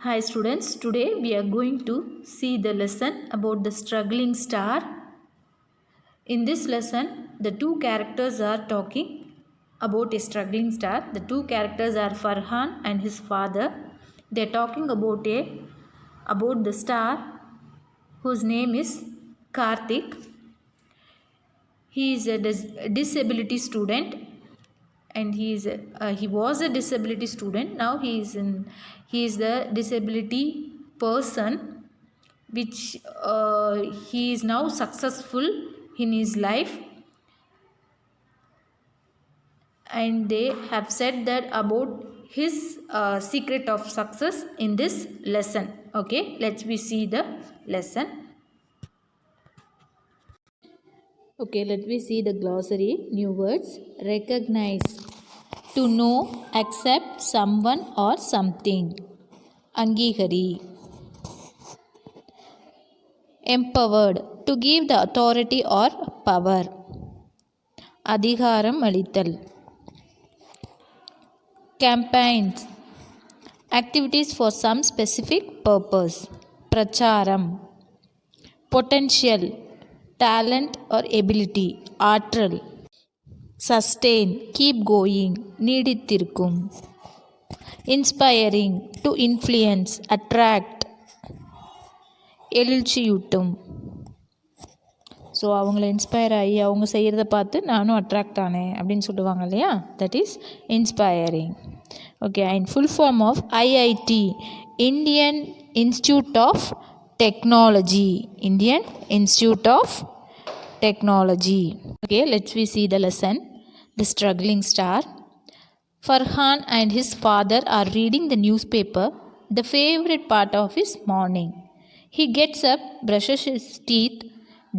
Hi students, today we are going to see the lesson about the struggling star. In this lesson, the two characters are talking about a struggling star. The two characters are Farhan and his father. They are talking about the star whose name is Karthik. He is a disability student and he was a disability student. Now he is the disability person, which he is now successful in his life, and they have said that about his secret of success in this lesson. Okay, let's see the lesson. Okay, let me see the glossary. New words: recognize, to know, accept someone or something. Angihari. Empowered, to give the authority or power. அதிகாரம் அளித்தல். Campaigns, activities for some specific purpose. Pracharam, potential, talent or ability, ஆற்றல். Sustain, keep going, நீடித்திருக்கும். Inspiring, to influence, attract, எழுச்சியூட்டும். So அவங்கள inspire ஆகி அவங்க செய்கிறத பார்த்து நானும் அட்ராக்ட் ஆனேன் அப்படின்னு சொல்லுவாங்க இல்லையா, that is inspiring. Okay, and full form of IIT, Indian Institute of Technology. Indian Institute of Technology. Okay, let's we see the lesson. The struggling star. Farhan and his father are reading the newspaper, the favorite part of his morning. He gets up, brushes his teeth,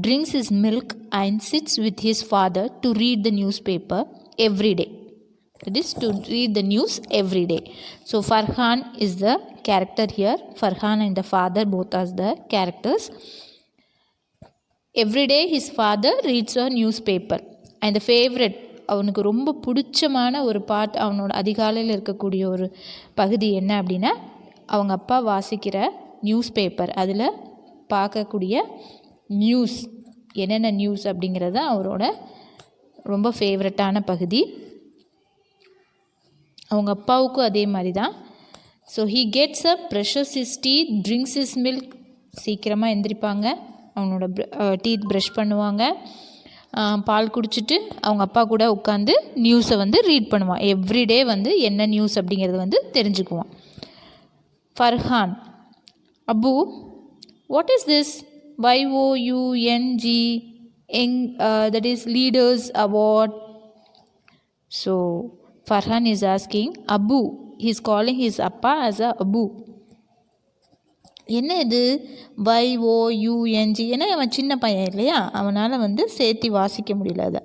drinks his milk and sits with his father to read the newspaper every day. That is, to read the news every day. So Farhan is the character here. Farhan and the father both are the characters. Every day his father reads a newspaper. And the favorite, அவனுக்கு ரொம்ப பிடிச்சமான ஒரு பாட்டு, அவனோட அதிகாலையில் இருக்கக்கூடிய ஒரு பகுதி என்ன அப்படின்னா, அவங்க அப்பா வாசிக்கிற நியூஸ் பேப்பர், அதில் பார்க்கக்கூடிய நியூஸ், என்னென்ன நியூஸ் அப்படிங்கிறது அவரோட ரொம்ப ஃபேவரட்டான பகுதி. அவங்க அப்பாவுக்கும் அதே மாதிரி தான். So he gets up, brushes his teeth, drinks his milk, சீக்கிரமாக எந்திரிப்பாங்க, அவனோட டீத் ப்ரஷ் பண்ணுவாங்க, பால் குடிச்சிட்டு அவங்க அப்பா கூட உட்காந்து நியூஸை ரீட் பண்ணுவான். எவ்ரிடே என்ன நியூஸ் அப்படிங்கிறது தெரிஞ்சுக்குவான். Farhan, Abu, what is this? YOUNG, that is Leaders Award. So Farhan is asking Abu. He is calling his appa as a Abu. என்ன இது YOUNG? ஏன்னா அவன் சின்ன பையன் இல்லையா, அவனால் சேர்த்து வாசிக்க முடியல. அதை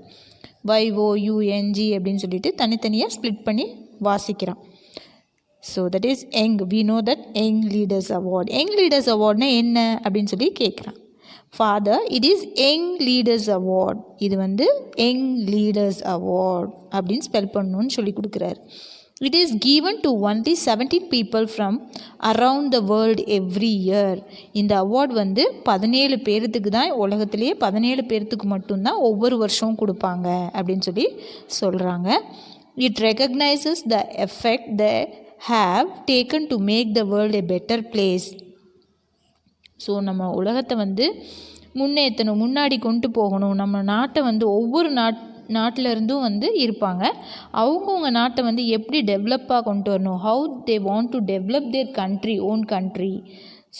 YOUNG அப்படின்னு சொல்லிட்டு தனித்தனியாக ஸ்ப்ளிட் பண்ணி வாசிக்கிறான். So that is young. We know that young leaders award. Young leaders அவார்ட்னா என்ன அப்படின்னு சொல்லி கேட்குறான். Father, it is young leaders award. இது யங் லீடர்ஸ் அவார்ட் அப்படின்னு ஸ்பெல் பண்ணணும்னு சொல்லி கொடுக்குறாரு. It is given to only 17 people from around the world every year. இந்த அவார்ட் 17 பேர்த்துக்கு தான், உலகத்திலேயே 17 பேர்த்துக்கு மட்டும்தான் ஒவ்வொரு வருஷமும் கொடுப்பாங்க அப்படின்னு சொல்லி சொல்கிறாங்க. It recognises the effect they have taken to make the world a better place. So நம்ம உலகத்தை முன்னேற்றணும், முன்னாடி கொண்டு போகணும். நம்ம நாட்டை ஒவ்வொரு நாட்டிலருந்தும் இருப்பாங்க. அவங்கவுங்க நாட்டை எப்படி டெவலப்பாக கொண்டு வரணும், how they want to develop their country, own country.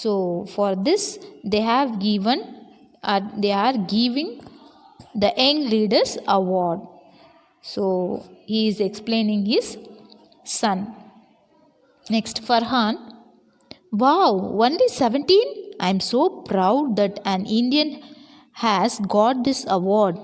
So for this they are giving the Young Leaders Award. So he is explaining his son. Next, Farhan, wow, only 17? I am so proud that an Indian has got this award.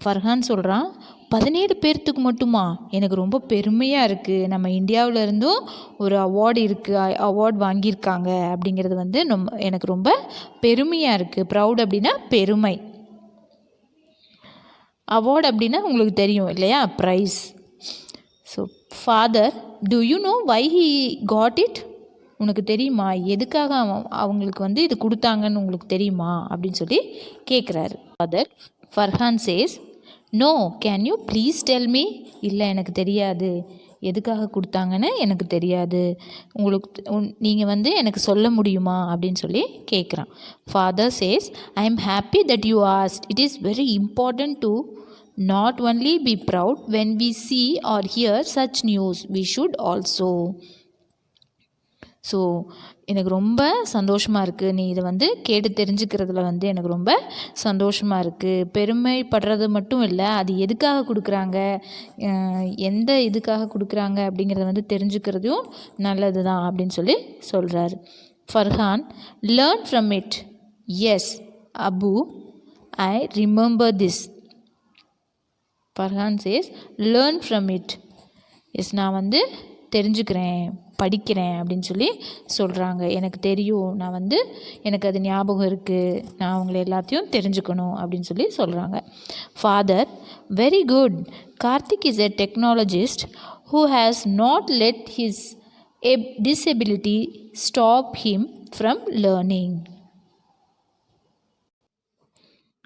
Farhan சொல்கிறான், 17 பேர்த்துக்கு மட்டுமா? எனக்கு ரொம்ப பெருமையாக இருக்குது. நம்ம இந்தியாவிலேருந்தும் ஒரு award வாங்கியிருக்காங்க அப்படிங்கிறது எனக்கு ரொம்ப பெருமையாக இருக்குது. ப்ரவுட் அப்படின்னா பெருமை, அவார்டு அப்படின்னா உங்களுக்கு தெரியும் இல்லையா, prize. So father, do you know why he got it? உனக்கு தெரியுமா எதுக்காக அவங்களுக்கு இது கொடுத்தாங்கன்னு உங்களுக்கு தெரியுமா அப்படின்னு சொல்லி கேட்குறாரு. Father Farhan says, no, can you please tell me? இல்லை, எனக்கு தெரியாது, எதுக்காக கொடுத்தாங்கன்னு எனக்கு தெரியாது, உங்களுக்கு நீங்கள் எனக்கு சொல்ல முடியுமா அப்படின்னு சொல்லி கேட்குறான். Father says, I am happy that you asked. It is very important to not only be proud when we see or hear such news, we should also. So எனக்கு ரொம்ப சந்தோஷமாக இருக்குது, நீ இதை கேட்டு தெரிஞ்சுக்கிறதுல எனக்கு ரொம்ப சந்தோஷமாக இருக்குது. பெருமைப்படுறது மட்டும் இல்லை, அது எதுக்காக கொடுக்குறாங்க, எந்த இதுக்காக கொடுக்குறாங்க அப்படிங்கிறத தெரிஞ்சுக்கிறதும் நல்லது தான் அப்படின்னு சொல்லி சொல்கிறாரு. Farhan, learn from it. Yes Abbu, I remember this. Farhan says, learn from it. Yes, நான் தெரிஞ்சுக்கிறேன், படிக்கிறேன் அப்படின்னு சொல்லி சொல்கிறாங்க. எனக்கு தெரியும், நான் எனக்கு அது ஞாபகம் இருக்குது, நான் அவங்கள எல்லாத்தையும் தெரிஞ்சுக்கணும் அப்படின்னு சொல்லி சொல்கிறாங்க. Father, very good. Karthik is a technologist who has not let his disability stop him from learning.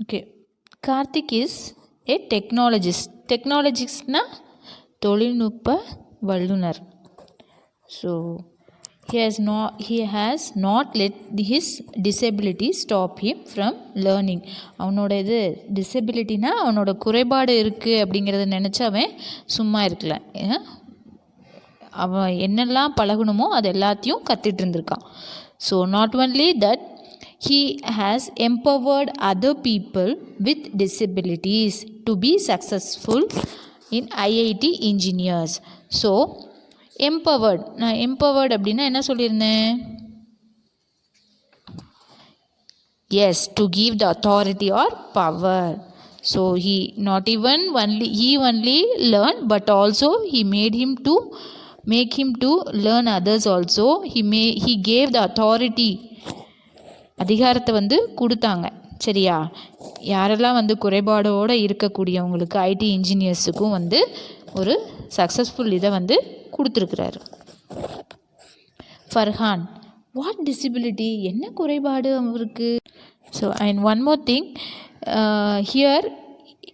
Okay, Karthik is a technologist. டெக்னாலஜிஸ்ட்னா தொழில்நுட்ப வல்லுனர். So he has not let his disability stop him from learning. அவனோட டிசபிலிட்டினா அவனோட குறைபாடு இருக்குது அப்படிங்கிறத நினச்சி அவன் சும்மா இருக்கல. அவன் என்னெல்லாம் பழகணுமோ அது எல்லாத்தையும் கற்றுட்டு இருந்திருக்கான். So not only that, he has empowered other people with disabilities to be successful in IIT engineers. So empowered, நான் empowered அப்படின்னா என்ன சொல்லியிருந்தேன்? Yes, to give the authority or power. So he only learned, but also he make him to learn others also. He gave the authority, அதிகாரத்தை கொடுத்தாங்க. சரியா? யாரெல்லாம் குறைபாடோடு இருக்கக்கூடியவங்களுக்கு, ID இன்ஜினியர்ஸுக்கும் ஒரு சக்ஸஸ்ஃபுல் இதை கொடுத்துருக்குறாரு. ஃபர்ஹான், வாட் டிசபிலிட்டி, என்ன குறைபாடு அவருக்கு? So and one more thing, here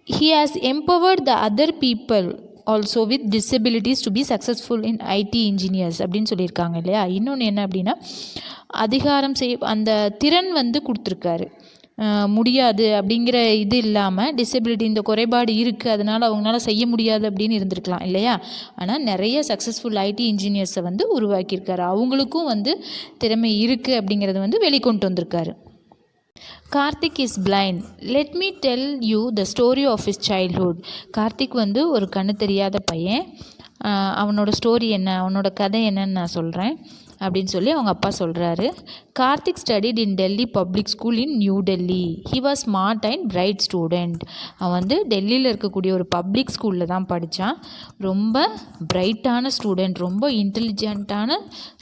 he has empowered the other people also with disabilities to be successful in IT engineers அப்படின்னு சொல்லியிருக்காங்க இல்லையா? இன்னொன்று என்ன அப்படின்னா, அதிகாரம் அந்த திறன் கொடுத்துருக்காரு. முடியாது அப்படிங்கிற இது இல்லாமல், டிசபிலிட்டி இந்த குறைபாடு இருக்குது அதனால் அவங்களால செய்ய முடியாது அப்படின்னு இருந்திருக்கலாம் இல்லையா? ஆனால் நிறைய சக்ஸஸ்ஃபுல் ஐடி இன்ஜினியர்ஸை உருவாக்கியிருக்காரு. அவங்களுக்கும் திறமை இருக்குது அப்படிங்கிறத வெளிக்கொண்டு வந்திருக்காரு. Karthik is blind. Let me tell you the story of his childhood. Karthik ஒரு கண்ணு தெரியாத பையன். அவனோட ஸ்டோரி என்ன, அவனோட கதை என்னன்னு நான் சொல்கிறேன் அப்படின்னு சொல்லி அவங்க அப்பா சொல்கிறாரு. Karthik studied in Delhi Public School in New Delhi. He was smart and bright student. அவன் டெல்லியில் இருக்கக்கூடிய ஒரு பப்ளிக் ஸ்கூலில் தான் படித்தான். ரொம்ப பிரைட்டான ஸ்டூடெண்ட், ரொம்ப இன்டெலிஜென்ட்டான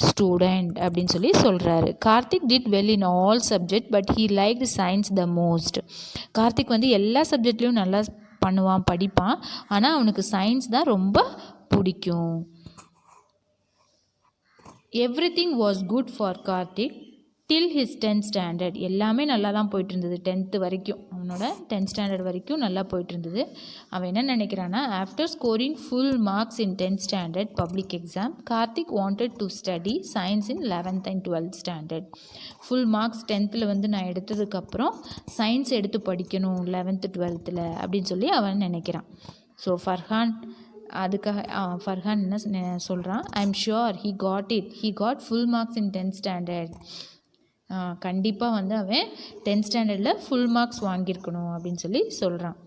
ஸ்டூடெண்ட் அப்படின்னு சொல்லி சொல்கிறாரு. Karthik did well in all subject but he liked science the most. Karthik எல்லா சப்ஜெக்ட்லேயும் நல்லா பண்ணுவான், படிப்பான். ஆனால் அவனுக்கு சயின்ஸ் தான் ரொம்ப பிடிக்கும். Everything was good for Karthik till his 10th standard. எல்லாமே நல்லா தான் போயிட்டு இருந்தது 10th வரைக்கும். அவனோட 10th ஸ்டாண்டர்ட் வரைக்கும் நல்லா போயிட்டு இருந்தது. அவன் என்ன நினைக்கிறான்னா, after scoring full marks in 10th standard public exam, Karthik wanted to study science in 11th and 12th standard. Full marks 10th நான் எடுத்ததுக்கப்புறம் சயின்ஸ் எடுத்து படிக்கணும் 11th 12th அப்படின்னு சொல்லி அவன் நினைக்கிறான். ஸோ அதுக்காக ஃபர்ஹான் என்ன சொல்கிறான், I am sure he got full marks in 10th standard. கண்டிப்பாக அவன் 10th ஸ்டாண்டர்டில் ஃபுல் மார்க்ஸ் வாங்கியிருக்கணும் அப்படின்னு சொல்லி சொல்கிறான்.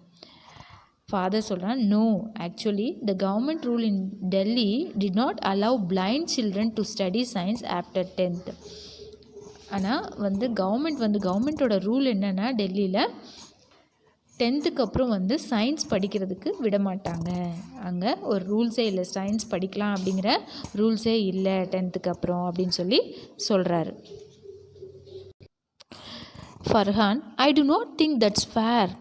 ஃபாதர் சொல்கிறான், no, actually the government rule in Delhi did not allow blind children to study science after 10th. ஆனால் கவர்மெண்ட்டோட ரூல் என்னென்னா, டெல்லியில் 10th அப்புறம் சயின்ஸ் படிக்கிறதுக்கு விட மாட்டாங்க. அங்கே ஒரு ரூல்ஸே இல்லை, சயின்ஸ் படிக்கலாம் அப்படிங்கிற ரூல்ஸே இல்லை 10th அப்புறம் அப்படின்னு சொல்லி சொல்கிறாரு. Farhan, I do not think that's fair.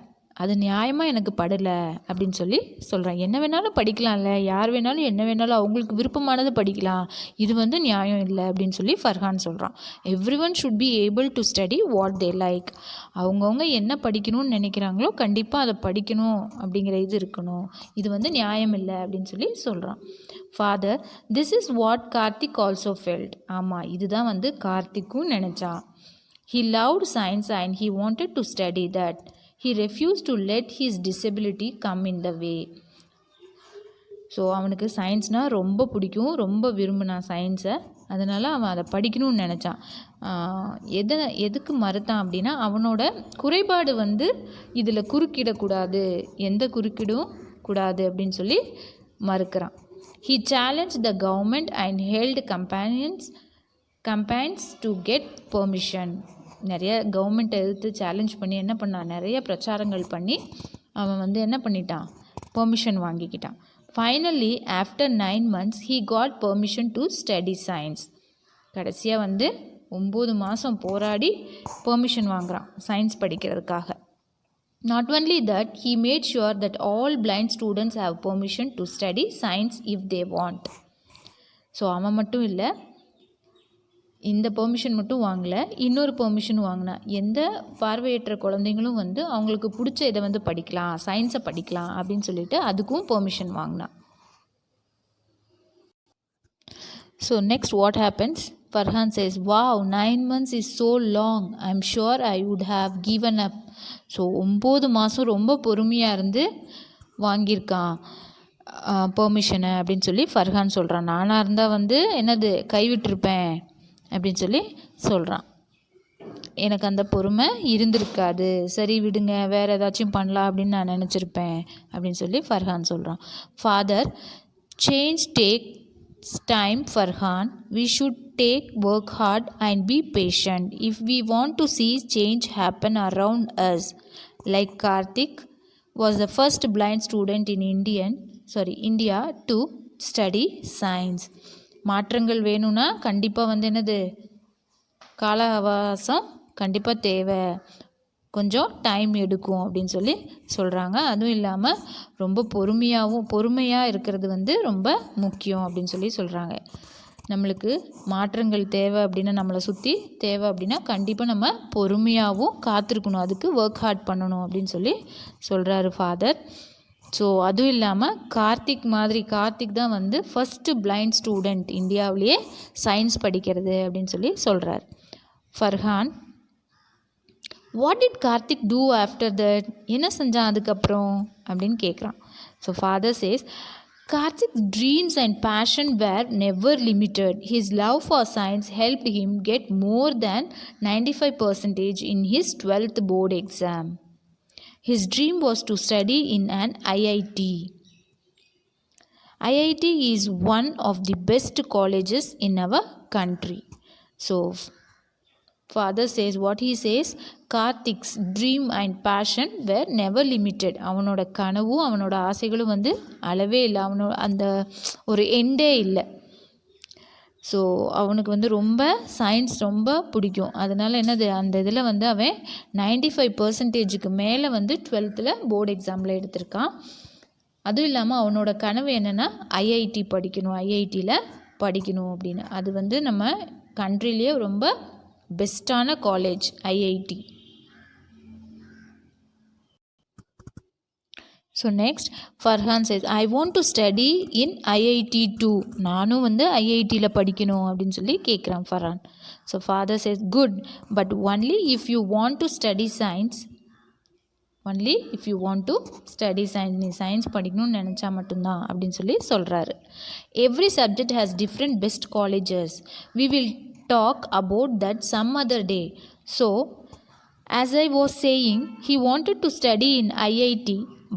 அது நியாயமாக எனக்கு படலை அப்படின்னு சொல்லி சொல்கிறான். என்ன வேணாலும் படிக்கலாம்ல, யார் வேணாலும் என்ன வேணாலும் அவங்களுக்கு விருப்பமானது படிக்கலாம், இது வந்து நியாயம் இல்லை அப்படின்னு சொல்லி ஃபர்ஹான் சொல்கிறான். Every one should be able to study what they like. அவங்கவுங்க என்ன படிக்கணும்னு நினைக்கிறாங்களோ கண்டிப்பாக அதை படிக்கணும் அப்படிங்கிற இது இருக்கணும், இது வந்து நியாயம் இல்லை அப்படின்னு சொல்லி சொல்கிறான். Father, this is what Karthik also felt. ஆமாம், இதுதான் வந்து கார்த்திக்கும் நினச்சான். He loved science and he wanted to study that. He refused to let his disability come in the way. So அவனுக்கு சயின்ஸ்னால் ரொம்ப பிடிக்கும், ரொம்ப விரும்பினான் சயின்ஸை. அதனால் அவன் அதை படிக்கணும்னு நினச்சான். எதுக்கு மறுத்தான் அப்படின்னா, அவனோட குறைபாடு வந்து இதில் குறுக்கிடக்கூடாது, எந்த குறுக்கிடும் கூடாது அப்படின்னு சொல்லி மறுக்கிறான். He challenged the government and held campaigns to get permission. நிறைய கவர்மெண்ட் எதிர்த்து சேலஞ்ச் பண்ணி என்ன பண்ணான், நிறைய பிரச்சாரங்கள் பண்ணி அவன் வந்து என்ன பண்ணிட்டான், பெர்மிஷன் வாங்கிக்கிட்டான். Finally after 9 months he got permission to study science. கடைசியாக வந்து 9 மாதம் போராடி பெர்மிஷன் வாங்குறான் சயின்ஸ் படிக்கிறதுக்காக. Not only that, he made sure that all blind students have permission to study science if they want. So அவன் மட்டும் இல்லை, இந்த பெர்மிஷன் மட்டும் வாங்கலை, இன்னொரு பெர்மிஷன் வாங்கினா எந்த பார்வையற்ற குழந்தைங்களும் வந்து அவங்களுக்கு பிடிச்ச இதை வந்து படிக்கலாம், சயின்ஸை படிக்கலாம் அப்படின்னு சொல்லிட்டு அதுக்கும் பெர்மிஷன் வாங்கினான். So next what happens? Farhan says, wow, 9 months is so long. I'm sure I would have given up. So 9 மாதம் ரொம்ப பொறுமையாக இருந்து வாங்கியிருக்கான் பெர்மிஷனை அப்படின்னு சொல்லி ஃபர்ஹான் சொல்கிறான். நானாக இருந்தால் வந்து என்னது கைவிட்டிருப்பேன் அப்படின்னு சொல்லி சொல்கிறான். எனக்கு அந்த பொறுமை இருந்திருக்காது, சரி விடுங்க வேறு ஏதாச்சும் பண்ணலாம் அப்படின்னு நான் நினச்சிருப்பேன் அப்படின்னு சொல்லி ஃபர்ஹான் சொல்கிறான். Father, change takes time Farhan. We should take work hard and be patient if we want to see change happen around us. Like Karthik was the first blind student in India to study science. மாற்றங்கள் வேணும்னா கண்டிப்பாக வந்து என்னது, கால அவகாசம் கண்டிப்பாக தேவை, கொஞ்சம் டைம் எடுக்கும் அப்படின்னு சொல்லி சொல்கிறாங்க. அதுவும் இல்லாமல் ரொம்ப பொறுமையாக இருக்கிறது வந்து ரொம்ப முக்கியம் அப்படின்னு சொல்லி சொல்கிறாங்க. நம்மளுக்கு மாற்றங்கள் தேவை அப்படின்னா, நம்மளை சுற்றி தேவை அப்படின்னா கண்டிப்பாக நம்ம பொறுமையாகவும் காத்திருக்கணும், அதுக்கு ஒர்க் ஹார்ட் பண்ணணும் அப்படின்னு சொல்லி சொல்கிறாரு ஃபாதர். ஸோ அதுவும் இல்லாமல் கார்த்திக் தான் வந்து ஃபஸ்ட்டு பிளைண்ட் ஸ்டூடெண்ட் இந்தியாவிலேயே சயின்ஸ் படிக்கிறது அப்படின்னு சொல்லி சொல்கிறார். Farhan, what did Karthik do after that? என்ன செஞ்சான் அதுக்கப்புறம் அப்படின்னு கேட்குறான். So father says, Karthik's dreams and passion were never limited. His love for science helped him get more than 95% in his 12th board exam. His dream was to study in an IIT. IIT is one of the best colleges in our country. So, Father says, what he says, Karthik's dream and passion were never limited. அவனோட கனவும் அவனோட ஆசைகளும் வந்து அளவே இல்லை, அவனோட அந்த ஒரு எண்டே இல்லை. ஸோ அவனுக்கு வந்து ரொம்ப சயின்ஸ் ரொம்ப பிடிக்கும். அதனால் என்னது, அந்த இதில் வந்து அவன் 95% மேலே வந்து 12th போர்டு எக்ஸாமில் எடுத்திருக்கான். அதுவும் இல்லாமல் அவனோட கனவு என்னென்னா ஐஐடி ஐஐடியில் படிக்கணும் அப்படின்னு. அது வந்து நம்ம கண்ட்ரிலேயே ரொம்ப பெஸ்ட்டான college IIT. So next Farhan says, I want to study in IIT too. நானும் வந்து ஐஐடியில் படிக்கணும் அப்படின்னு சொல்லி கேட்குறான் Farhan. So father says, good, but only if you want to study science. நீ சயின்ஸ் படிக்கணும்னு நினச்சா மட்டும்தான் அப்படின்னு சொல்லி சொல்கிறாரு. Every subject has different best colleges. We will talk about that some other day. So, as I was saying, he wanted to study in IIT,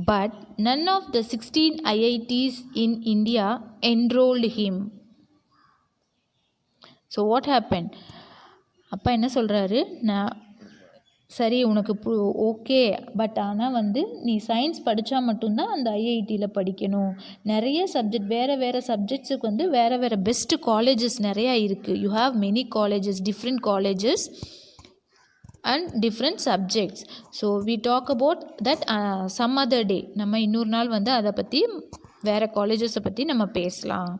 but none of the 16 IITs in India enrolled him. So what happened? அப்பா என்ன சொல்கிறாரு, சரி உனக்கு okay, but ஆனால் வந்து நீ science படித்தா மட்டும்தான் அந்த ஐஐடியில் படிக்கணும். நிறைய சப்ஜெக்ட் வேறு சப்ஜெக்ட்ஸுக்கு வந்து வேறு பெஸ்ட்டு காலேஜஸ் நிறையா இருக்குது. You have many colleges, different colleges and different subjects. So we talk about that some other day. நம்ம இன்னொரு நாள் வந்து அதை பற்றி வேறு காலேஜஸை பற்றி நம்ம பேசலாம்.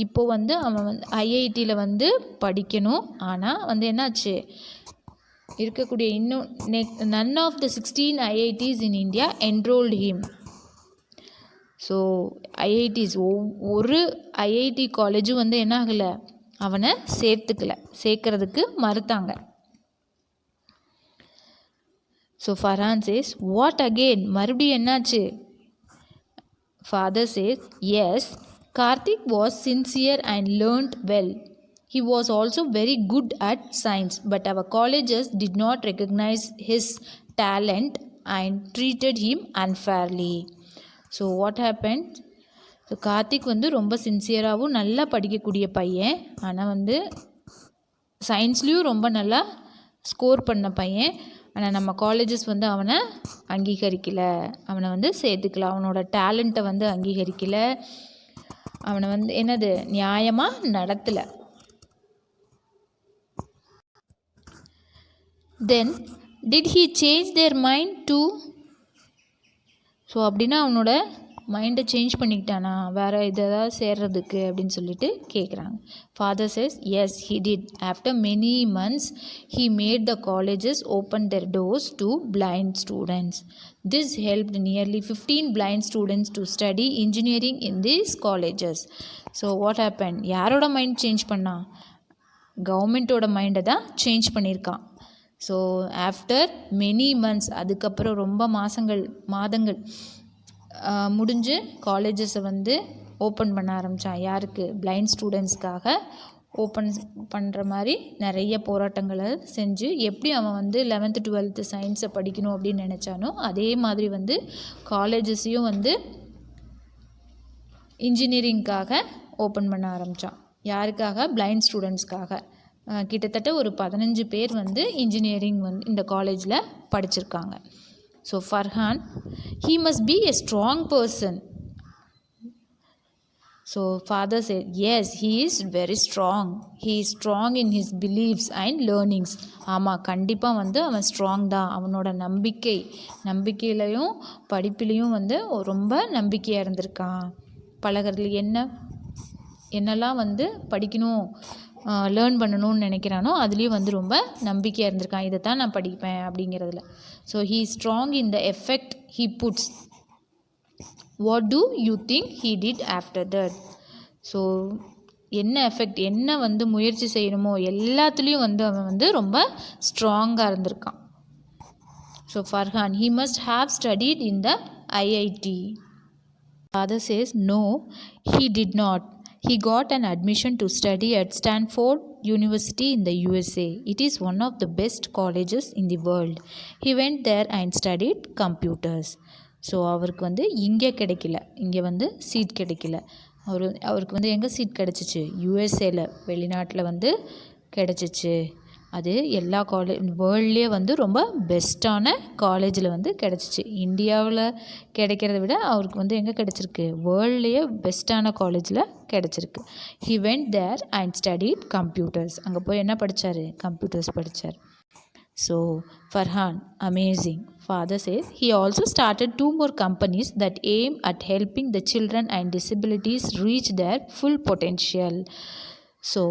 இப்போது வந்து அவன் வந்து ஐஐடியில் வந்து படிக்கணும். ஆனால் வந்து என்னாச்சு, இருக்கக்கூடிய இன்னும் none of the 16 IITs in India enrolled him. So IITs ஒரு ஐஐடி காலேஜும் வந்து என்ன ஆகலை, அவனை சேர்க்கறதுக்கு மறுத்தாங்க. So Farhan says, what again, மறுபடியும் என்னாச்சு? Father says, yes, Karthik was sincere and learned well. He was also very good at science, but our colleges did not recognize his talent and treated him unfairly. So what happened? So Karthik வந்து ரொம்ப சின்சியராகவும் நல்லா படிக்கக்கூடிய பையன். ஆனால் வந்து சயின்ஸ்லேயும் ரொம்ப நல்லா score பண்ண பையன். ஆனால் நம்ம காலேஜஸ் வந்து அவனை அங்கீகரிக்கலை, அவனை வந்து சேர்த்துக்கல, அவனோட டேலண்ட்டை வந்து அங்கீகரிக்கலை, அவனை வந்து என்னது நியாயமாக நடத்தலை. Then did he change their mind too? So அப்படின்னா அவனோட மைண்டை சேஞ்ச் பண்ணிக்கிட்டானா வேறு எதாவது சேர்றதுக்கு அப்படின்னு சொல்லிட்டு கேட்குறாங்க. Father says, yes, he did. After many months he made the colleges open their doors to blind students. This helped nearly 15 blind students to study engineering in these colleges. So what happened? யாரோட mind change பண்ணா? கவர்மெண்ட்டோட மைண்டை தான் change பண்ணியிருக்கான். So after many months, அதுக்கப்புறம் ரொம்ப மாதங்கள் முடிஞ்சு காலேஜஸை வந்து ஓப்பன் பண்ண ஆரம்பித்தான். யாருக்கு? பிளைண்ட் ஸ்டூடெண்ட்ஸ்க்காக ஓப்பன் பண்ணுற மாதிரி நிறைய போராட்டங்களை செஞ்சு, எப்படி அவன் வந்து 11th 12th சயின்ஸை படிக்கணும் அப்படின்னு நினச்சானோ அதே மாதிரி வந்து காலேஜஸையும் வந்து இன்ஜினியரிங்காக ஓப்பன் பண்ண ஆரம்பித்தான். யாருக்காக? பிளைண்ட் ஸ்டூடெண்ட்ஸ்க்காக. கிட்டத்தட்ட ஒரு 15 பேர் வந்து இன்ஜினியரிங் வந்து இந்த காலேஜில் படிச்சிருக்காங்க. So Farhan, he must be a strong person. So father said, yes, he is very strong. He is strong in his beliefs and learnings. ஆமாம், கண்டிப்பாக வந்து அவன் ஸ்ட்ராங் தான். அவனோட நம்பிக்கையிலையும் படிப்பிலையும் வந்து ரொம்ப நம்பிக்கையாக இருந்திருக்கான். பழகிறதுல என்னெல்லாம் வந்து படிக்கணும், லேர்ன் பண்ணணும்னு நினைக்கிறானோ அதுலேயும் வந்து ரொம்ப நம்பிக்கையாக இருந்திருக்கான். இதை தான் நான் படிப்பேன் அப்படிங்கிறதுல. So he strong in the effect he puts. What do you think he did after that? So என்ன எஃபெக்ட், என்ன வந்து முயற்சி செய்யணுமோ எல்லாத்துலேயும் வந்து அவன் வந்து ரொம்ப ஸ்ட்ராங்காக இருந்திருக்கான். So Farhan, he must have studied in the IIT. Father says, no, he did not. He got an admission to study at Stanford University in the USA. It is one of the best colleges in the world. He went there and studied computers. So அவருக்கு வந்து இங்கே கிடைக்கல, இங்கே வந்து seat கிடைக்கல. அவருக்கு வந்து எங்கே சீட் கிடச்சிச்சு? யூஎஸ்ஏல, வெளிநாட்டில் வந்து கிடச்சிச்சு. அது எல்லா வேர்ல்ட்லேயே வந்து ரொம்ப பெஸ்ட்டான காலேஜில் வந்து கிடச்சிச்சு. இந்தியாவில் கிடைக்கிறத விட அவருக்கு வந்து எங்கே கிடச்சிருக்கு? வேர்ல்ட்லேயே பெஸ்ட்டான காலேஜில் கிடச்சிருக்கு. He went there and studied computers. அங்கே போய் என்ன படித்தார்? கம்ப்யூட்டர்ஸ் படித்தார். So Farhan, amazing. Father says, he also started 2 more companies that aim at helping the children and disabilities reach their full potential. So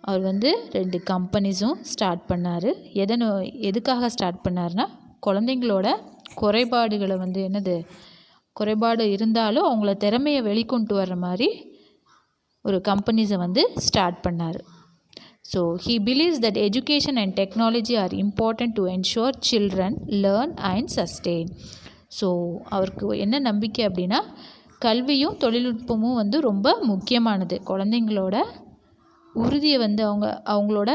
அவர் வந்து 2 கம்பெனிஸும் ஸ்டார்ட் பண்ணார். எதுக்காக ஸ்டார்ட் பண்ணார்னா, குழந்தைங்களோட குறைபாடுகளை வந்து குறைபாடு இருந்தாலும் அவங்கள திறமையை வெளிக்கொண்டு வர்ற மாதிரி ஒரு கம்பெனிஸை வந்து ஸ்டார்ட் பண்ணார். So he believes that education and technology are important to ensure children learn and sustain. So அவருக்கு என்ன நம்பிக்கை அப்படின்னா, கல்வியும் தொழில்நுட்பமும் வந்து ரொம்ப முக்கியமானது. குழந்தைங்களோட உறுதியை வந்து அவங்களோட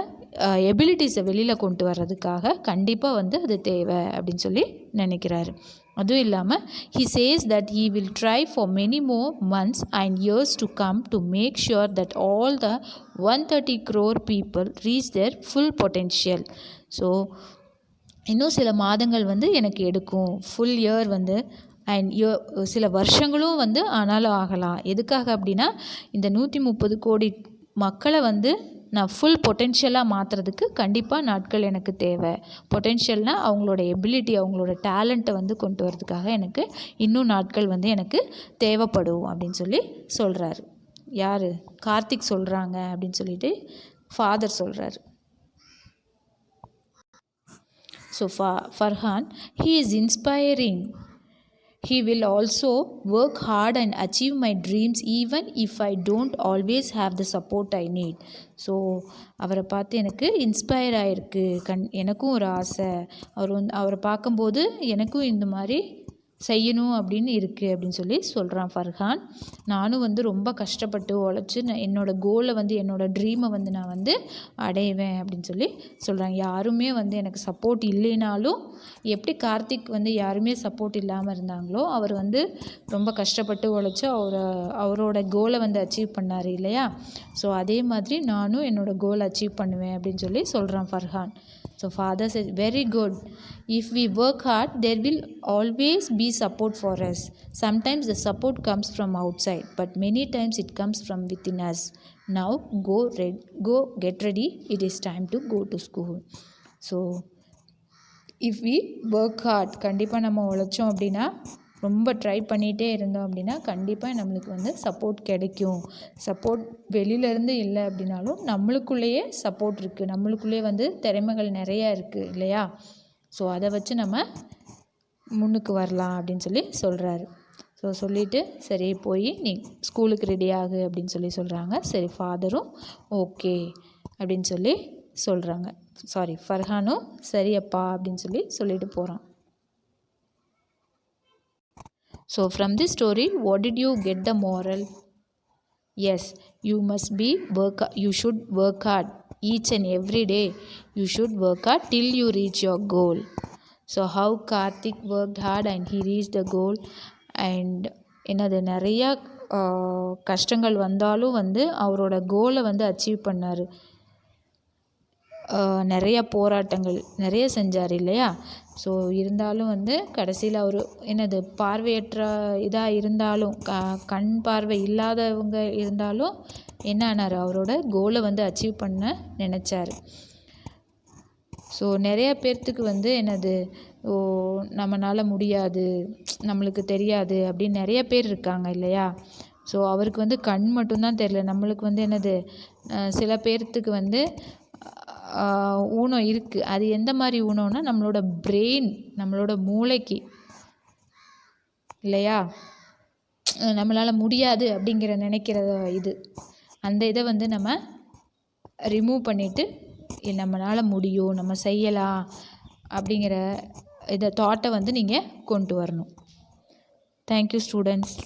எபிலிட்டிஸை வெளியில் கொண்டு வர்றதுக்காக கண்டிப்பாக வந்து அது தேவை அப்படின்னு சொல்லி நினைக்கிறாரு. அதுவும் இல்லாமல் he says that he will try for many more months and years to come to make sure that all the 130 crore people reach their full potential. So இன்னும் சில மாதங்கள் வந்து எனக்கு எடுக்கும், ஃபுல் இயர் வந்து அண்ட் சில வருஷங்களும் வந்து ஆனாலும் ஆகலாம். எதுக்காக அப்படின்னா, இந்த 130 கோடி மக்களை வந்து நான் ஃபுல் பொட்டென்ஷியலாக மாற்றுறதுக்கு கண்டிப்பாக நாட்கள் எனக்கு தேவை. பொட்டென்ஷியல்னால் அவங்களோட எபிலிட்டி, அவங்களோட டேலண்ட்டை வந்து கொண்டு வரதுக்காக எனக்கு இன்னும் நாட்கள் வந்து எனக்கு தேவைப்படும் அப்படின்னு சொல்லி சொல்கிறாரு. யார்? கார்த்திக் சொல்கிறாங்க அப்படின்னு சொல்லிட்டு ஃபாதர் சொல்கிறாரு. So Farhan, he is inspiring. He will also work hard and achieve my dreams even if I don't always have the support I need. So அவரை பார்த்து எனக்கு இன்ஸ்பயர் ஆகிருக்கு. எனக்கும் ஒரு ஆசை. அவரை பார்க்கும்போது எனக்கும் இந்த மாதிரி செய்யணும் அப்படின்னு இருக்குது அப்படின்னு சொல்லி சொல்கிறான் ஃபர்ஹான். நானும் வந்து ரொம்ப கஷ்டப்பட்டு உழைச்சி என்னோடய கோலை வந்து என்னோடய ட்ரீமை வந்து நான் வந்து அடைவேன் அப்படின்னு சொல்லி சொல்கிறாங்க. யாருமே வந்து எனக்கு சப்போர்ட் இல்லைனாலும் எப்படி கார்த்திக் வந்து யாருமே சப்போர்ட் இல்லாமல் இருந்தாங்களோ அவர் வந்து ரொம்ப கஷ்டப்பட்டு உழைச்சி அவரோட கோலை வந்து அச்சீவ் பண்ணார் இல்லையா? ஸோ அதே மாதிரி நானும் என்னோடய கோலை அச்சீவ் பண்ணுவேன் அப்படின்னு சொல்லி சொல்கிறான் Farhan. So father says, very good. If we work hard, there will always be support for us. Sometimes the support comes from outside, but many times it comes from within us. Now go get ready. It is time to go to school. So if we work hard, கண்டிப்பாக நம்ம உழைச்சோம் அப்படின்னா, ரொம்ப try பண்ணிகிட்டே இருந்தோம் அப்படின்னா கண்டிப்பாக நம்மளுக்கு வந்து சப்போர்ட் கிடைக்கும். சப்போர்ட் வெளியிலேருந்து இல்லை அப்படின்னாலும் நம்மளுக்குள்ளேயே சப்போர்ட் இருக்குது. நம்மளுக்குள்ளேயே வந்து திறமைகள் நிறையா இருக்குது இல்லையா? ஸோ அதை வச்சு நம்ம முன்னுக்கு வரலாம் அப்படின்னு சொல்லி சொல்கிறாரு. ஸோ சொல்லிவிட்டு சரி போய் நீ ஸ்கூலுக்கு ரெடி ஆகு அப்படின்னு சொல்லி சொல்கிறாங்க. சரி ஃபாதரும் ஓகே அப்படின்னு சொல்லி சொல்கிறாங்க. ஃபர்ஹானும் சரி அப்பா அப்படின்னு சொல்லி சொல்லிட்டு போகிறான். So from this story, what did you get the moral? Yes, you should work hard each and every day. You should work hard till you reach your goal. So how Karthik worked hard and he reached the goal. And என்னது நிறையா கஷ்டங்கள் வந்தாலும் வந்து அவரோட கோலை வந்து achieve பண்ணார். நிறைய போராட்டங்கள் நிறைய செஞ்சார் இல்லையா? ஸோ இருந்தாலும் வந்து கடைசியில் அவர் பார்வையற்ற இதாக இருந்தாலும் கண் பார்வை இல்லாதவங்க இருந்தாலும் என்ன ஆனார்? அவரோட கோலை வந்து அச்சீவ் பண்ண நினச்சார். ஸோ நிறைய பேர்த்துக்கு வந்து நம்மளால் முடியாது, நம்மளுக்கு தெரியாது அப்படின்னு நிறைய பேர் இருக்காங்க இல்லையா? ஸோ அவருக்கு வந்து கண் மட்டும்தான் தெரியல. நம்மளுக்கு வந்து சில பேர்த்துக்கு வந்து ஊனம் இருக்குது. அது எந்த மாதிரி ஊனம்னா நம்மளோட பிரெயின், நம்மளோட மூளைக்கு இல்லையா? நம்மளால் முடியாது அப்படிங்கிற நினைக்கிற அந்த இதை வந்து நம்ம ரிமூவ் பண்ணிவிட்டு நம்மளால் முடியும், நம்ம செய்யலாம் அப்படிங்கிற தாட்டை வந்து நீங்கள் கொண்டு வரணும். Thank you students.